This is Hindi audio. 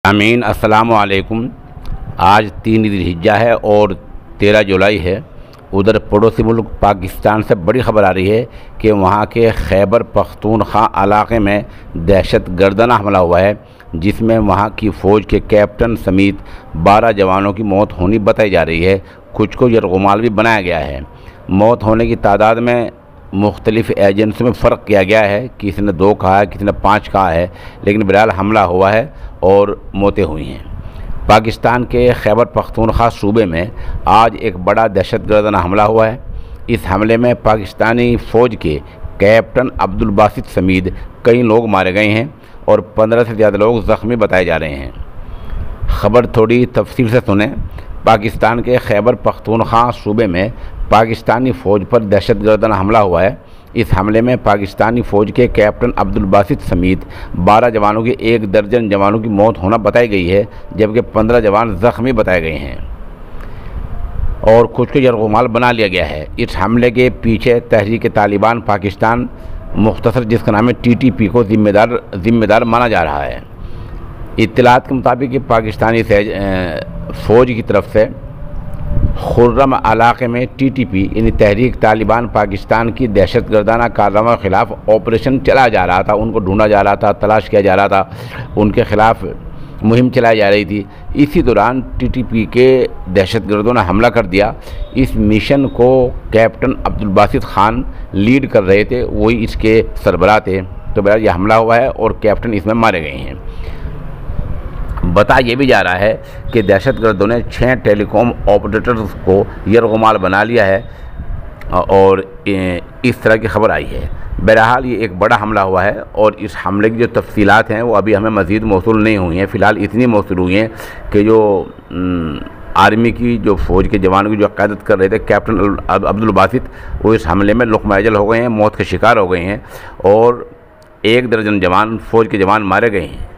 आमीन। अस्सलामु अलैकुम। आज 3 ज़िलहिज्जा है और 13 जुलाई है। उधर पड़ोसी मुल्क पाकिस्तान से बड़ी खबर आ रही है कि वहाँ के खैबर पख्तूनख्वा इलाक़े में दहशत गर्दाना हमला हुआ है, जिसमें वहाँ की फ़ौज के कैप्टन समेत 12 जवानों की मौत होनी बताई जा रही है। कुछ को यरगुमाल भी बनाया गया है। मौत होने की तादाद में मुख्तलिफ़ एजेंसियों में फ़र्क किया गया है, किसी ने 2 कहा है, किसी ने 5 कहा है, लेकिन बहरहाल हमला हुआ है और मौतें हुई हैं। पाकिस्तान के खैबर पख्तूनख्वा सूबे में आज एक बड़ा दहशतगर्दाना हमला हुआ है। इस हमले में पाकिस्तानी फ़ौज के कैप्टन अब्दुल बासित समेत कई लोग मारे गए हैं और 15 से ज़्यादा लोग ज़ख्मी बताए जा रहे हैं। ख़बर थोड़ी तफसील से सुनें। पाकिस्तान के खैबर पख्तूनख्वा सूबे में पाकिस्तानी फ़ौज पर दहशतगर्दाना हमला हुआ है। इस हमले में पाकिस्तानी फ़ौज के कैप्टन अब्दुल बासित समेत 12 जवानों की 1 दर्जन जवानों की मौत होना बताई गई है, जबकि 15 जवान ज़ख्मी बताए गए हैं और कुछ को यरगुमाल बना लिया गया है। इस हमले के पीछे तहरीक तालिबान पाकिस्तान, मुख्तसर जिसका नाम है TTP, को ज़िम्मेदार माना जा रहा है। इत्तलात के मुताबिक पाकिस्तानी फ़ौज की तरफ से खुर्रम इलाक़े में TTP यानी तहरीक तालिबान पाकिस्तान की दहशतगर्दाना कार्रवाई के ख़िलाफ़ ऑपरेशन चलाया जा रहा था। उनको ढूंढा जा रहा था, तलाश किया जा रहा था, उनके ख़िलाफ़ मुहिम चलाई जा रही थी। इसी दौरान TTP के दहशतगर्दों ने हमला कर दिया। इस मिशन को कैप्टन अब्दुल बासित खान लीड कर रहे थे, वही इसके सरबराह थे। तो बहरहाल यह हमला हुआ है और कैप्टन इसमें मारे गए हैं। बताया भी जा रहा है कि दहशतगर्दों ने 6 टेलीकॉम ऑपरेटर्स को यरगुमाल बना लिया है और इस तरह की खबर आई है। बहरहाल ये एक बड़ा हमला हुआ है और इस हमले की जो तफसीलात हैं वो अभी हमें मज़ीद मौसूल नहीं हुई हैं। फ़िलहाल इतनी मौसूल हुई हैं कि जो आर्मी की जो फ़ौज के जवानों की जो क़यादत कर रहे थे कैप्टन अब्दुल बासित, वो इस हमले में लुक़मा अजल हो गए हैं, मौत के शिकार हो गए हैं और 1 दर्जन जवान फ़ौज के जवान मारे गए हैं।